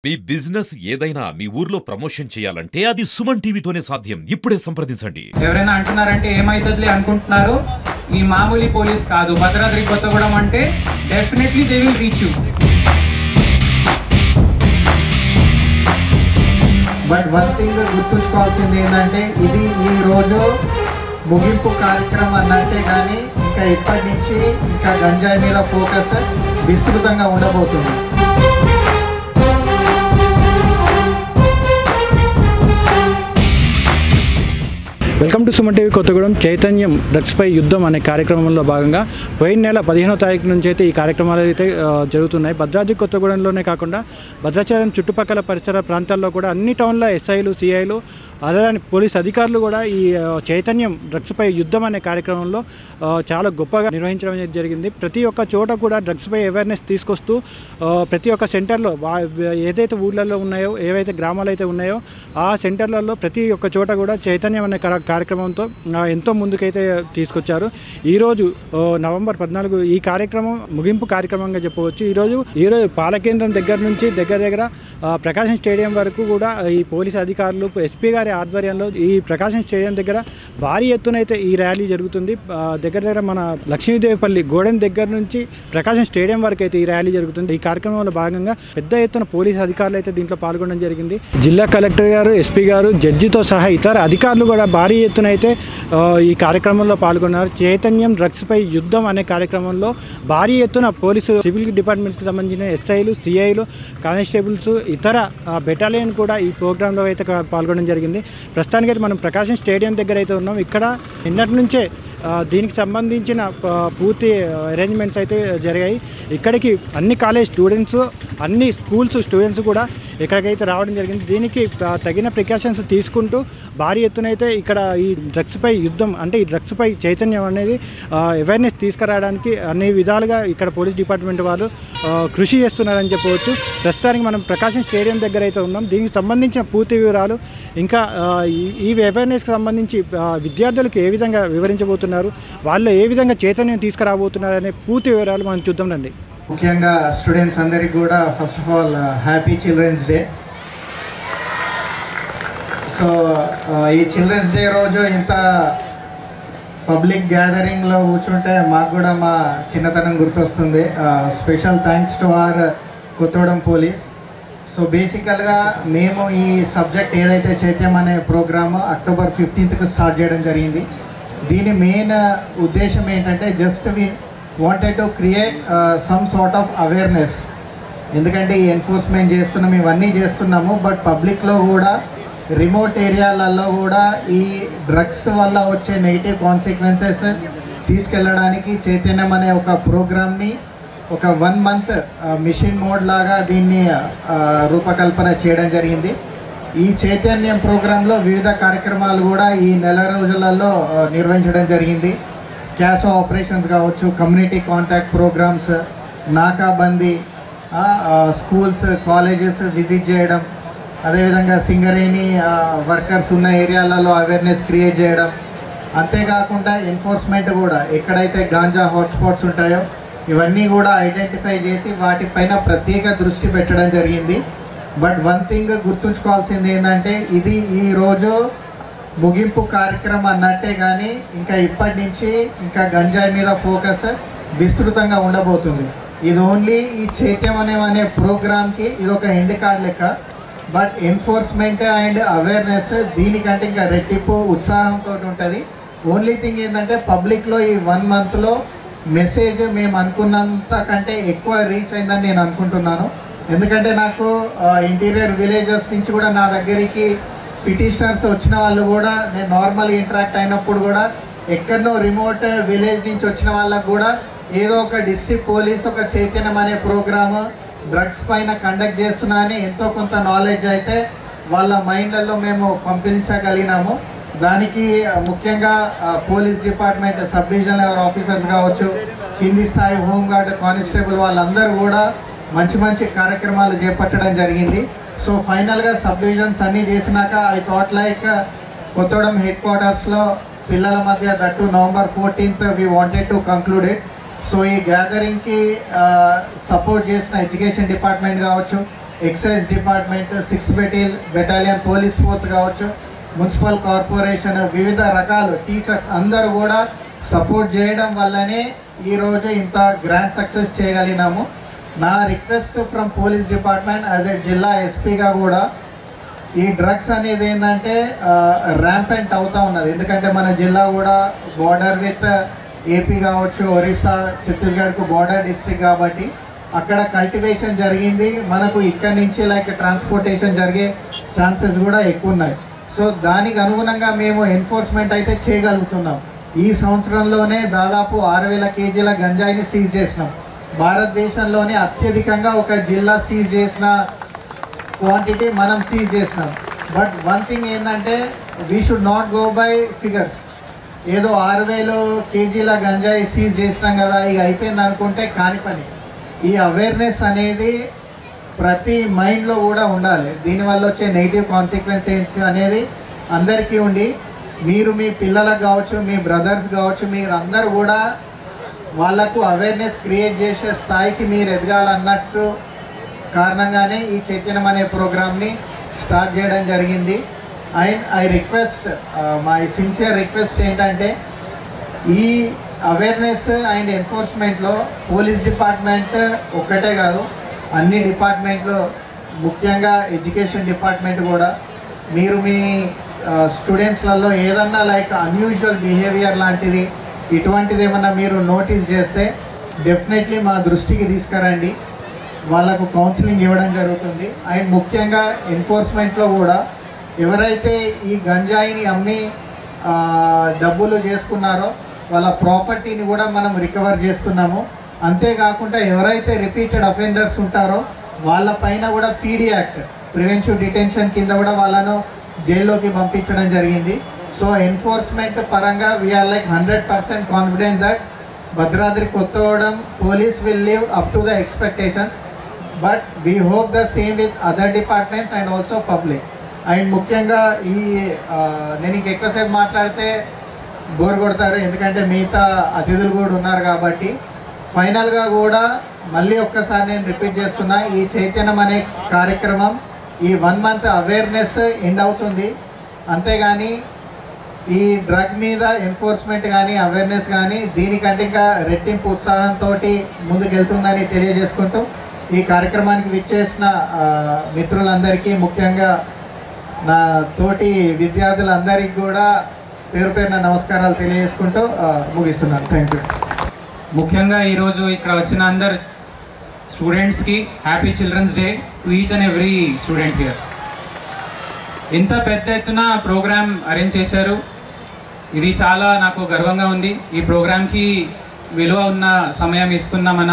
మీ business ఏదైనా మీ ఊర్లో promotion చేయాలంటే అది సుమన్ టీవీతోనే సాధ్యం. ఇప్పుడే సంప్రదించండి. ఎవరైనా అంటున్నారంటే ఏమైతదిలే అనుకుంటున్నారు. ఈ మామూలు పోలీస్ కాదు, భద్రాద్రి కొత్తగూడెం అంటే definitely they will reach you. But one thing గుర్తుంచుకోవాల్సింది ఏంటంటే ఇది ఈ రోజు ముగింపు కార్యక్రమం అన్నట్టే, కానీ ఇంకా ఇప్పటి నుంచి ఇంకా గంజాయి మీద ఫోకస్ విస్తృతంగా ఉండబోతుంది. Welcome to Suman TV Kothagudem. చైతన్యం డ్రగ్స్పై యుద్ధం అనే కార్యక్రమంలో భాగంగా పోయిన నెల 15వ తారీఖు నుంచి అయితే ఈ కార్యక్రమాలు అయితే జరుగుతున్నాయి. భద్రాద్రి కొత్తగూడెంలోనే కాకుండా భద్రాచలం చుట్టుపక్కల పరిసర ప్రాంతాల్లో కూడా అన్ని టౌన్ల ఎస్ఐలు, సిఐలు, అలానే పోలీస్ అధికారులు కూడా ఈ చైతన్యం డ్రగ్స్పై యుద్ధం అనే కార్యక్రమంలో చాలా గొప్పగా నిర్వహించడం జరిగింది. ప్రతి ఒక్క చోట కూడా డ్రగ్స్పై అవేర్నెస్ తీసుకొస్తూ ప్రతి ఒక్క సెంటర్లో ఏదైతే ఊళ్ళల్లో ఉన్నాయో, ఏవైతే గ్రామాలు అయితే ఉన్నాయో ఆ సెంటర్లలో ప్రతి ఒక్క చోట కూడా చైతన్యం అనే కార్యక్రమంతో ఎంతో ముందుకైతే తీసుకొచ్చారు. ఈరోజు నవంబర్ 14 ఈ కార్యక్రమం ముగింపు కార్యక్రమంగా చెప్పవచ్చు. ఈరోజు పాలకేంద్రం దగ్గర నుంచి దగ్గర ప్రకాశం స్టేడియం వరకు కూడా ఈ పోలీస్ అధికారులు, ఎస్పీ గారి ఆధ్వర్యంలో ఈ ప్రకాశం స్టేడియం దగ్గర భారీ ఎత్తున అయితే ఈ ర్యాలీ జరుగుతుంది. దగ్గర మన లక్ష్మీదేవిపల్లి గోడెం దగ్గర నుంచి ప్రకాశం స్టేడియం వరకు అయితే ఈ ర్యాలీ జరుగుతుంది. ఈ కార్యక్రమంలో భాగంగా పెద్ద ఎత్తున పోలీస్ అధికారులు అయితే దీంట్లో పాల్గొనడం జరిగింది. జిల్లా కలెక్టర్ గారు, ఎస్పీ గారు, జడ్జితో సహా ఇతర అధికారులు కూడా భారీ ఎత్తున అయితే ఈ కార్యక్రమంలో పాల్గొన్నారు. చైతన్యం డ్రగ్స్పై యుద్ధం అనే కార్యక్రమంలో భారీ ఎత్తున పోలీసు, సివిల్ డిపార్ట్మెంట్స్కి సంబంధించిన ఎస్ఐలు, సిఐలు, కానిస్టేబుల్స్, ఇతర బెటాలియన్ కూడా ఈ ప్రోగ్రాంలో అయితే పాల్గొనడం జరిగింది. ప్రస్తుతానికైతే మనం ప్రకాశం స్టేడియం దగ్గర అయితే ఉన్నాం. ఇక్కడ నిన్నటి నుంచే దీనికి సంబంధించిన పూర్తి అరేంజ్మెంట్స్ అయితే జరిగాయి. ఇక్కడికి అన్ని కాలేజ్ స్టూడెంట్స్, అన్ని స్కూల్స్ స్టూడెంట్స్ కూడా ఇక్కడికైతే రావడం జరిగింది. దీనికి తగిన ప్రికాషన్స్ తీసుకుంటూ భారీ ఎత్తునైతే ఇక్కడ ఈ డ్రగ్స్పై యుద్ధం అంటే ఈ డ్రగ్స్పై చైతన్యం అనేది అవేర్నెస్ తీసుకురావడానికి అన్ని విధాలుగా ఇక్కడ పోలీస్ డిపార్ట్మెంట్ వాళ్ళు కృషి చేస్తున్నారని చెప్పవచ్చు. ప్రస్తుతానికి మనం ప్రకాశం స్టేడియం దగ్గర అయితే ఉన్నాం. దీనికి సంబంధించిన పూర్తి వివరాలు, ఇంకా ఈ అవేర్నెస్కి సంబంధించి విద్యార్థులకు ఏ విధంగా వివరించబోతున్నారు, వాళ్ళు ఏ విధంగా చైతన్యం తీసుకురాబోతున్నారు అనే పూర్తి వివరాలు మనం చూద్దాం రండి. ముఖ్యంగా స్టూడెంట్స్ అందరికీ కూడా first of all happy children's day. So ఈ చిల్డ్రన్స్ డే రోజు ఇంత పబ్లిక్ గ్యాదరింగ్లో కూర్చుంటే మాకు కూడా మా చిన్నతనం గుర్తొస్తుంది. Special thanks to our Kothagudem police. So బేసికల్గా మేము ఈ సబ్జెక్ట్ ఏదైతే చైత్యం అనే ప్రోగ్రామ్ అక్టోబర్ 15th స్టార్ట్ చేయడం జరిగింది. దీని మెయిన్ ఉద్దేశం ఏంటంటే just we wanted to create some sort of awareness. ఎందుకంటే ఈ ఎన్ఫోర్స్మెంట్ చేస్తున్నాము, ఇవన్నీ చేస్తున్నాము, బట్ పబ్లిక్లో కూడా రిమోట్ ఏరియాలలో కూడా ఈ డ్రగ్స్ వల్ల వచ్చే నెగిటివ్ కాన్సిక్వెన్సెస్ తీసుకెళ్ళడానికి చైతన్యం అనే ఒక ప్రోగ్రామ్ని ఒక 1 month మిషన్ మోడ్ లాగా దీన్ని రూపకల్పన చేయడం జరిగింది. ఈ చైతన్యం ప్రోగ్రాంలో వివిధ కార్యక్రమాలు కూడా ఈ నెల రోజులలో నిర్వహించడం జరిగింది. క్యాష్ ఆపరేషన్స్ కావచ్చు, కమ్యూనిటీ కాంటాక్ట్ ప్రోగ్రామ్స్, నాకాబందీ, స్కూల్స్, కాలేజెస్ విజిట్ చేయడం, అదేవిధంగా సింగరేణి వర్కర్స్ ఉన్న ఏరియాలలో అవేర్నెస్ క్రియేట్ చేయడం, అంతేకాకుండా ఎన్ఫోర్స్మెంట్ కూడా ఎక్కడైతే గాంజా హాట్స్పాట్స్ ఉంటాయో ఇవన్నీ కూడా ఐడెంటిఫై చేసి వాటిపైన ప్రత్యేక దృష్టి పెట్టడం జరిగింది. బట్ వన్ థింగ్ గుర్తుంచుకోవాల్సింది ఏంటంటే ఇది ఈరోజు ముగింపు కార్యక్రమం అన్నట్టే, కానీ ఇంకా ఇప్పటి నుంచి ఇంకా గంజాయి మీద ఫోకస్ విస్తృతంగా ఉండబోతుంది. ఇది ఓన్లీ ఈ చైతన్యం అనే ప్రోగ్రామ్కి ఇది ఒక ఎండ్ కార్డ్ లెక్క. బట్ ఎన్ఫోర్స్మెంట్ అండ్ అవేర్నెస్ దీనికంటే ఇంకా రెట్టింపు ఉత్సాహంతో ఉంటుంది. ఓన్లీ థింగ్ ఏంటంటే పబ్లిక్లో ఈ 1 monthలో మెసేజ్ మేము అనుకున్నంత కంటే ఎక్కువ రీచ్ అయిందని నేను అనుకుంటున్నాను. ఎందుకంటే నాకు ఇంటీరియర్ విలేజెస్ నుంచి కూడా నా దగ్గరికి పిటిషనర్స్ వచ్చిన వాళ్ళు కూడా, నేను నార్మల్ ఇంటరాక్ట్ అయినప్పుడు కూడా ఎక్కడనో రిమోట్ విలేజ్ నుంచి వచ్చిన వాళ్ళకు కూడా ఏదో ఒక డిస్ట్రిక్ట్ పోలీస్ ఒక చైతన్యం అనే ప్రోగ్రామ్ డ్రగ్స్ పైన కండక్ట్ చేస్తున్నా అని ఎంతో కొంత నాలెడ్జ్ అయితే వాళ్ళ మైండ్లలో మేము పంపించగలిగినాము. దానికి ముఖ్యంగా police department, sub division level officers కావచ్చు, కింది స్థాయి హోంగార్డ్, కానిస్టేబుల్ వాళ్ళందరూ కూడా మంచి కార్యక్రమాలు చేపట్టడం జరిగింది. సో ఫైనల్గా సబ్ డివిజన్స్ అన్నీ చేసినాక ఐ థాట్ లైక్ కొత్తగూడెం హెడ్ క్వార్టర్స్లో పిల్లల మధ్య that November 14th we wanted to conclude it. So ఈ గ్యాదరింగ్కి సపోర్ట్ చేసిన ఎడ్యుకేషన్ డిపార్ట్మెంట్ కావచ్చు, excise department, 6th battalion police force కావచ్చు, మున్సిపల్ కార్పొరేషన్, వివిధ రకాలు టీచర్స్ అందరూ కూడా సపోర్ట్ చేయడం వల్లనే ఈరోజు ఇంత గ్రాండ్ సక్సెస్ చేయగలిగినాము. నా request from police department as a zilla ఎస్పీగా కూడా ఈ డ్రగ్స్ అనేది ఏంటంటే ర్యాంపెంట్ అవుతూ ఉన్నది. ఎందుకంటే మన జిల్లా కూడా బార్డర్ విత్ ఏపీ కావచ్చు, ఒరిస్సా, ఛత్తీస్గఢ్కు బార్డర్ డిస్ట్రిక్ట్ కాబట్టి అక్కడ కల్టివేషన్ జరిగింది. మనకు ఇక్కడ నుంచి లైక్ ట్రాన్స్పోర్టేషన్ జరిగే ఛాన్సెస్ కూడా ఎక్కువ ఉన్నాయి. సో దానికి అనుగుణంగా మేము ఎన్ఫోర్స్మెంట్ అయితే చేయగలుగుతున్నాం. ఈ సంవత్సరంలోనే దాదాపు 6,000 కేజీల గంజాయిని సీజ్ చేసినాం. భారతదేశంలోనే అత్యధికంగా ఒక జిల్లా సీజ్ చేసిన క్వాంటిటీ మనం సీజ్ చేసినాం. బట్ వన్ థింగ్ ఏంటంటే we should not go by figures. ఏదో 6,000 కేజీల గంజాయి సీజ్ చేసినాం కదా ఇక అయిపోయింది అనుకుంటే కాని పని. ఈ అవేర్నెస్ అనేది ప్రతి మైండ్లో కూడా ఉండాలి. దీనివల్ల వచ్చే నెగిటివ్ కాన్సిక్వెన్సెస్ అనేది అందరికీ ఉండి మీరు మీ పిల్లలకు కావచ్చు, మీ బ్రదర్స్ కావచ్చు, మీరు అందరూ కూడా వాళ్ళకు అవేర్నెస్ క్రియేట్ చేసే స్థాయికి మీరు ఎదగాలన్నట్టు కారణంగానే ఈ చైతన్యం అనే ప్రోగ్రామ్ని స్టార్ట్ చేయడం జరిగింది. And I request, my sincere request ఏంటంటే ఈ అవేర్నెస్ అండ్ ఎన్ఫోర్స్మెంట్లో పోలీస్ డిపార్ట్మెంట్ ఒక్కటే కాదు, అన్ని డిపార్ట్మెంట్లో, ముఖ్యంగా ఎడ్యుకేషన్ డిపార్ట్మెంట్ కూడా మీరు మీ స్టూడెంట్స్లలో ఏదన్నా లైక్ అన్యూజువల్ బిహేవియర్ లాంటిది ఇటువంటిది ఏమన్నా మీరు నోటీస్ చేస్తే డెఫినెట్లీ మా దృష్టికి తీసుకురండి. వాళ్ళకు కౌన్సిలింగ్ ఇవ్వడం జరుగుతుంది. అండ్ ముఖ్యంగా ఎన్ఫోర్స్మెంట్లో కూడా ఎవరైతే ఈ గంజాయిని అమ్మి డబ్బులు చేసుకున్నారో వాళ్ళ ప్రాపర్టీని కూడా మనం రికవర్ చేస్తున్నాము. అంతేకాకుండా ఎవరైతే రిపీటెడ్ అఫెండర్స్ ఉంటారో వాళ్ళపైన కూడా పీడీ యాక్ట్, ప్రివెన్షన్ డిటెన్షన్ కింద కూడా వాళ్ళను జైల్లోకి పంపించడం జరిగింది. సో ఎన్ఫోర్స్మెంట్ పరంగా we're like 100% confident that Bhadradri Kothagudem police will live up to the expectations. But we hope the same with other departments and also public. And ముఖ్యంగా ఈ నేను ఇంకెక్కువసేపు మాట్లాడితే బోర్ కొడతారు, ఎందుకంటే మిగతా అతిథులు కూడా ఉన్నారు కాబట్టి ఫైనల్గా కూడా మళ్ళీ ఒక్కసారి నేను రిపీట్ చేస్తున్నా, ఈ చైతన్యం అనే కార్యక్రమం ఈ 1 month అవేర్నెస్ ఎండ్ అవుతుంది. అంతేగాని ఈ డ్రగ్ మీద ఎన్ఫోర్స్మెంట్ కానీ అవేర్నెస్ కానీ దీనికంటే ఇంకా రెట్టింపు ఉత్సాహంతో ముందుకెళ్తుందని తెలియజేసుకుంటూ ఈ కార్యక్రమానికి విచ్చేసిన మిత్రులందరికీ, ముఖ్యంగా నా తోటి విద్యార్థులందరికీ కూడా పేరు పేరున నమస్కారాలు తెలియజేసుకుంటూ ముగిస్తున్నాను. Thank you. ముఖ్యంగా ఈరోజు ఇక్కడ వచ్చిన అందరు స్టూడెంట్స్కి happy children's day to each and every student here. ఇంత పెద్ద ఎత్తున ప్రోగ్రామ్ అరేంజ్ చేశారు, ఇది చాలా నాకు గర్వంగా ఉంది. ఈ ప్రోగ్రామ్కి విలువ ఉన్న సమయం ఇస్తున్న మన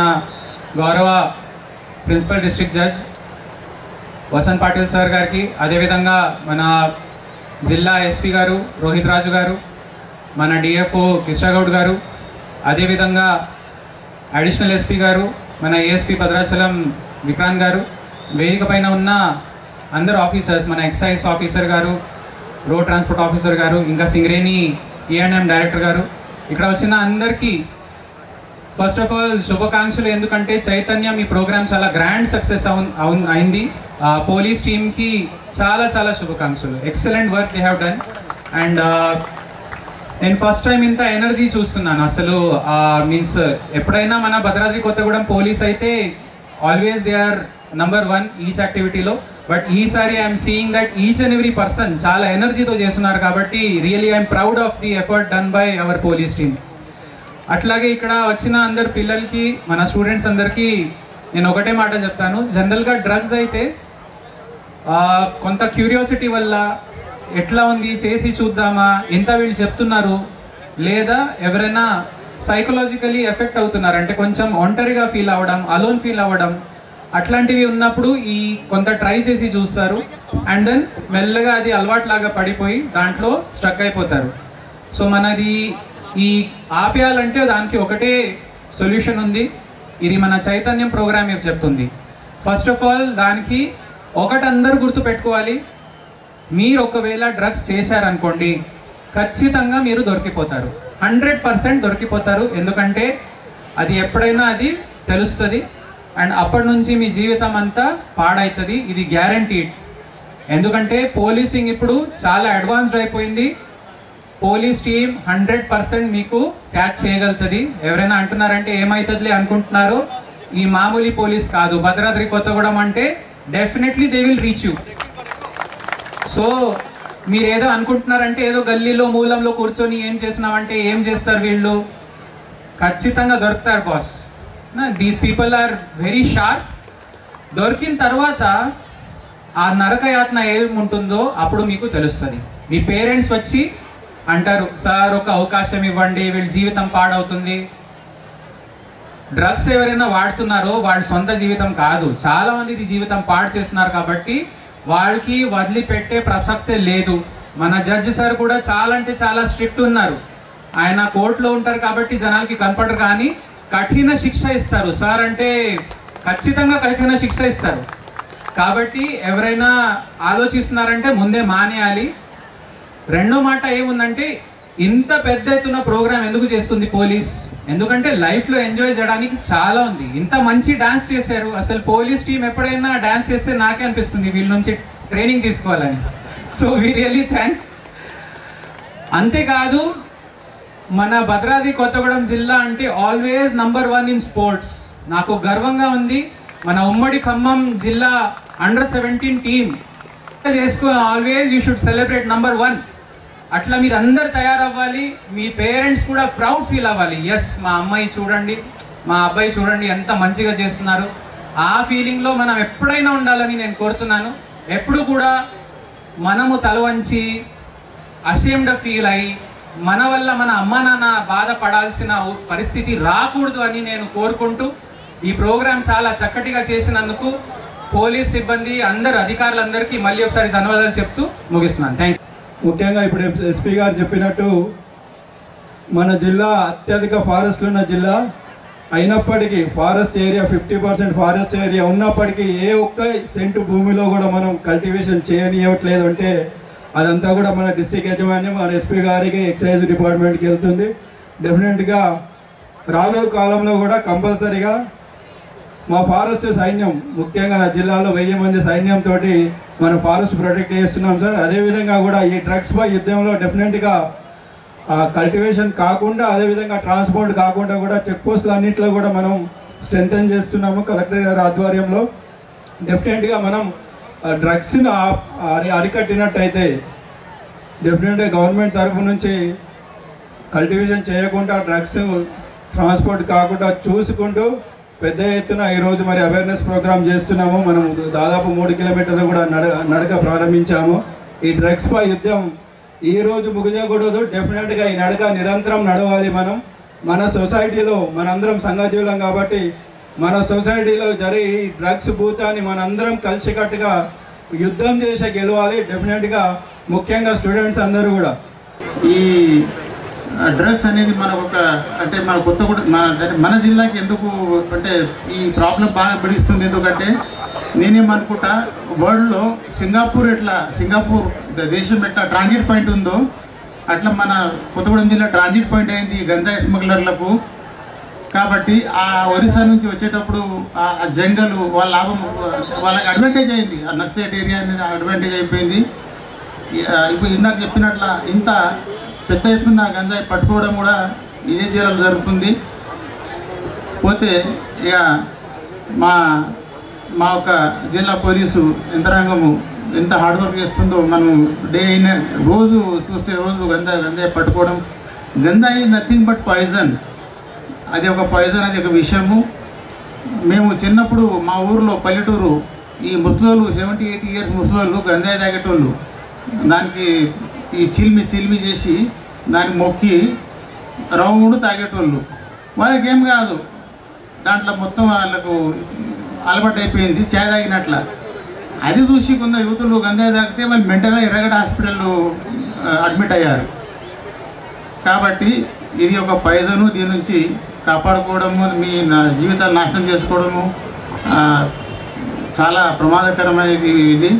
గౌరవ principal district judge Vasanth Patil sir గారికి, అదేవిధంగా మన జిల్లా ఎస్పీ గారు రోహిత్ రాజు గారు, మన డిఎఫ్ఓ కృష్ణగౌడ్ గారు, అదేవిధంగా అడిషనల్ ఎస్పీ గారు, మన ఏఎస్పీ భద్రాచలం విక్రాంత్ గారు, వేదిక పైన ఉన్న అందరు ఆఫీసర్స్, మన ఎక్సైజ్ ఆఫీసర్ గారు, రోడ్ ట్రాన్స్పోర్ట్ ఆఫీసర్ గారు, ఇంకా సింగరేణి E&M డైరెక్టర్ గారు, ఇక్కడ వచ్చిన అందరికీ ఫస్ట్ ఆఫ్ ఆల్ శుభాకాంక్షలు. ఎందుకంటే చైతన్యం ఈ ప్రోగ్రామ్ చాలా గ్రాండ్ సక్సెస్ అయింది. పోలీస్ టీమ్కి చాలా చాలా శుభాకాంక్షలు. Excellent work they have done. And నేను ఫస్ట్ టైం ఇంత ఎనర్జీ చూస్తున్నాను అసలు. మీన్స్ ఎప్పుడైనా మన భద్రాద్రి కొత్తగూడెం పోలీస్ అయితే always they are number 1 each యాక్టివిటీలో. బట్ ఈసారి I'm seeing that each and every person చాలా ఎనర్జీతో చేస్తున్నారు. కాబట్టి really I'm proud of the effort done by our police team. అట్లాగే ఇక్కడ వచ్చిన అందరు పిల్లలకి, మన స్టూడెంట్స్ అందరికీ నేను ఒకటే మాట చెప్తాను. జనరల్గా డ్రగ్స్ అయితే కొంత క్యూరియాసిటీ వల్ల ఎట్లా ఉంది చేసి చూద్దామా, ఎంత వీళ్ళు చెప్తున్నారు, లేదా ఎవరైనా సైకలాజికలీ ఎఫెక్ట్ అవుతున్నారు అంటే కొంచెం ఒంటరిగా ఫీల్ అవ్వడం, అలోన్ ఫీల్ అవ్వడం, అట్లాంటివి ఉన్నప్పుడు ఈ కొంత ట్రై చేసి చూస్తారు. అండ్ దెన్ మెల్లగా అది అలవాట్లాగా పడిపోయి దాంట్లో స్ట్రక్ అయిపోతారు. సో మనది ఈ ఆపేయాలంటే దానికి ఒకటే సొల్యూషన్ ఉంది. ఇది మన చైతన్యం ప్రోగ్రామ్ ఏం చెప్తుంది. ఫస్ట్ ఆఫ్ ఆల్ దానికి ఒకటి అందరూ గుర్తుపెట్టుకోవాలి, మీరు ఒకవేళ డ్రగ్స్ చేశారనుకోండి ఖచ్చితంగా మీరు దొరికిపోతారు, 100% దొరికిపోతారు. ఎందుకంటే అది ఎప్పుడైనా అది తెలుస్తుంది. అండ్ అప్పటి నుంచి మీ జీవితం అంతా పాడవుతుంది, ఇది గ్యారంటీడ్. ఎందుకంటే పోలీసింగ్ ఇప్పుడు చాలా అడ్వాన్స్డ్ అయిపోయింది. పోలీస్ టీమ్ 100% మీకు క్యాచ్ చేయగలుగుతుంది. ఎవరైనా అంటున్నారంటే ఏమవుతుందిలే అనుకుంటున్నారు, ఈ మామూలు పోలీస్ కాదు. భద్రాద్రి కొత్తగూడెం అంటే definitely they will reach you. So మీరు ఏదో అనుకుంటున్నారంటే ఏదో గల్లీలో మూలంలో కూర్చొని ఏం చేస్తున్నామంటే ఏం చేస్తారు వీళ్ళు, ఖచ్చితంగా దొరుకుతారు boss. These people are very sharp. దొరికిన తర్వాత ఆ నరకయాతన ఏముంటుందో అప్పుడు మీకు తెలుస్తుంది. మీ పేరెంట్స్ వచ్చి అంటారు, సార్ ఒక అవకాశం ఇవ్వండి, వీళ్ళ జీవితం పాడవుతుంది. డ్రగ్స్ ఎవరైనా వాడుతున్నారో వాళ్ళ సొంత జీవితం కాదు, చాలా మంది ఇది జీవితం పాడు చేస్తున్నారు. కాబట్టి వాళ్ళకి వదిలిపెట్టే ప్రసక్తే లేదు. మన జడ్జి సార్ కూడా చాలా అంటే చాలా స్ట్రిక్ట్ ఉన్నారు. ఆయన కోర్టులో ఉంటారు కాబట్టి జనాలకి కనపడరు, కానీ కఠిన శిక్ష ఇస్తారు. సార్ అంటే ఖచ్చితంగా కఠిన శిక్ష ఇస్తారు. కాబట్టి ఎవరైనా ఆలోచిస్తున్నారంటే ముందే మానేయాలి. రెండో మాట ఏముందంటే, ఇంత పెద్ద ఎత్తున ప్రోగ్రామ్ ఎందుకు చేస్తుంది పోలీస్? ఎందుకంటే లైఫ్లో ఎంజాయ్ చేయడానికి చాలా ఉంది. ఇంత మంచి డాన్స్ చేశారు. అసలు పోలీస్ టీం ఎప్పుడైనా డాన్స్ చేస్తే నాకే అనిపిస్తుంది వీళ్ళ నుంచి ట్రైనింగ్ తీసుకోవాలని. So we really thank. అంతేకాదు మన భద్రాద్రి కొత్తగూడెం జిల్లా అంటే ఆల్వేస్ నంబర్ 1 ఇన్ స్పోర్ట్స్. నాకు గర్వంగా ఉంది. మన ఉమ్మడి ఖమ్మం జిల్లా అండర్-17 టీం చేసుకో, always you should celebrate number 1. అట్లా మీరు అందరు తయారవ్వాలి. మీ పేరెంట్స్ కూడా ప్రౌడ్ ఫీల్ అవ్వాలి. ఎస్, మా అమ్మాయి చూడండి, మా అబ్బాయి చూడండి ఎంత మంచిగా చేస్తున్నారు. ఆ ఫీలింగ్లో మనం ఎప్పుడైనా ఉండాలని నేను కోరుతున్నాను. ఎప్పుడు కూడా మనము తల వంచి అషేమ్డ్ ఫీల్ అయ్యి మన వల్ల మన అమ్మా నాన్న బాధపడాల్సిన పరిస్థితి రాకూడదు అని నేను కోరుకుంటూ, ఈ ప్రోగ్రాం చాలా చక్కటిగా చేసినందుకు పోలీస్ సిబ్బంది అందరు అధికారులందరికీ మళ్ళీ ఒకసారి ధన్యవాదాలు చెప్తూ ముగిస్తున్నాను. Thank you. ముఖ్యంగా ఇప్పుడు ఎస్పీ గారు చెప్పినట్టు మన జిల్లా అత్యధిక ఫారెస్ట్లు ఉన్న జిల్లా అయినప్పటికీ, ఫారెస్ట్ ఏరియా 50% ఫారెస్ట్ ఏరియా ఉన్నప్పటికీ ఏ ఒక్క సెంటు భూమిలో కూడా మనం కల్టివేషన్ చేయనివ్వట్లేదు. అంటే అదంతా కూడా మన డిస్ట్రిక్ట్ యజమాన్యం, మన ఎస్పీ గారికి, ఎక్సైజ్ డిపార్ట్మెంట్కి వెళ్తుంది. డెఫినెట్గా రాబోయే కాలంలో కూడా కంపల్సరీగా మా ఫారెస్ట్ సైన్యం, ముఖ్యంగా నా జిల్లాలో 1000 మంది సైన్యంతో మనం ఫారెస్ట్ ప్రొటెక్ట్ చేస్తున్నాం సార్. అదేవిధంగా కూడా ఈ డ్రగ్స్ పై యుద్ధంలో డెఫినెట్గా కల్టివేషన్ కాకుండా, అదేవిధంగా ట్రాన్స్పోర్ట్ కాకుండా కూడా చెక్ పోస్టులు అన్నింటిలో కూడా మనం స్ట్రెంథెన్ చేస్తున్నాము కలెక్టర్ గారి ఆధ్వర్యంలో. డెఫినెట్గా మనం డ్రగ్స్ని అరికట్టినట్టయితే డెఫినెట్గా గవర్నమెంట్ తరఫు నుంచి కల్టివేషన్ చేయకుండా, డ్రగ్స్ ట్రాన్స్పోర్ట్ కాకుండా చూసుకుంటూ పెద్ద ఎత్తున ఈరోజు మరి అవేర్నెస్ ప్రోగ్రామ్ చేస్తున్నాము. మనం దాదాపు 3 కిలోమీటర్లు కూడా నడక ప్రారంభించాము. ఈ డ్రగ్స్ పై యుద్ధం ఈరోజు ముగియకూడదు. డెఫినెట్గా ఈ నడక నిరంతరం నడవాలి. మనం మన సొసైటీలో మనందరం సంఘజీవులం కాబట్టి మన సొసైటీలో జరిగే ఈ డ్రగ్స్ భూతాన్ని మనందరం కలిసికట్టుగా యుద్ధం చేసి గెలవాలి. డెఫినెట్గా ముఖ్యంగా స్టూడెంట్స్ అందరూ కూడా ఈ డ్రగ్స్ అనేది మనకు ఒక అంటే మన కొత్తగూడెం మన జిల్లాకి ఎందుకు అంటే ఈ ప్రాబ్లం బాగా బిడిస్తుంది. ఎందుకంటే నేనేమనుకుంటా, వరల్డ్లో సింగపూర్ దేశం ఎట్లా ట్రాన్సిట్ పాయింట్ ఉందో అట్లా మన కొత్తగూడెం జిల్లా ట్రాన్సిట్ పాయింట్ అయింది గంజాయి స్మగ్లర్లకు. కాబట్టి ఆ ఒరిస్సా నుంచి వచ్చేటప్పుడు ఆ జంగల్ వాళ్ళ లాభం, వాళ్ళకి అడ్వాంటేజ్ అయింది. ఆ నక్సలైట్ ఏరియా అనేది అడ్వాంటేజ్ అయిపోయింది. ఇప్పుడు ఇందాక చెప్పినట్ల ఇంత పెద్ద ఎత్తున గంజాయి పట్టుకోవడం కూడా ఇదే జిల్లాలో జరుగుతుంది. పోతే ఇక మా ఒక జిల్లా పోలీసు యంత్రాంగము ఎంత హార్డ్ వర్క్ చేస్తుందో మనం డే అయిన రోజు చూస్తే రోజు గంజాయి పట్టుకోవడం. గంజాయి నథింగ్ బట్ పాయిజన్. అది ఒక పాయిజన్, అది ఒక విషము. మేము చిన్నప్పుడు మా ఊరిలో పల్లెటూరు ఈ ముసలోళ్ళు 70-80 ఇయర్స్ ముసలోళ్ళు గంజాయి తాగేటోళ్ళు దానికి ఈ చిల్మి చేసి దాన్ని మొక్కి రౌండ్ తాగేటోళ్ళు. వాళ్ళకి ఏం కాదు, దాంట్లో మొత్తం వాళ్ళకు అలవాటు అయిపోయింది చాయ్ తాగినట్ల. అది చూసి కొందరు యువతులు గంజాయి తాగితే వాళ్ళు మెంటల్గా ఎర్రగడ్డ హాస్పిటల్లో అడ్మిట్ అయ్యారు. కాబట్టి ఇది ఒక పాయిజను. దీని నుంచి కాపాడుకోవడము, మీ జీవితాలు నాశనం చేసుకోవడము చాలా ప్రమాదకరమైనది ఇది.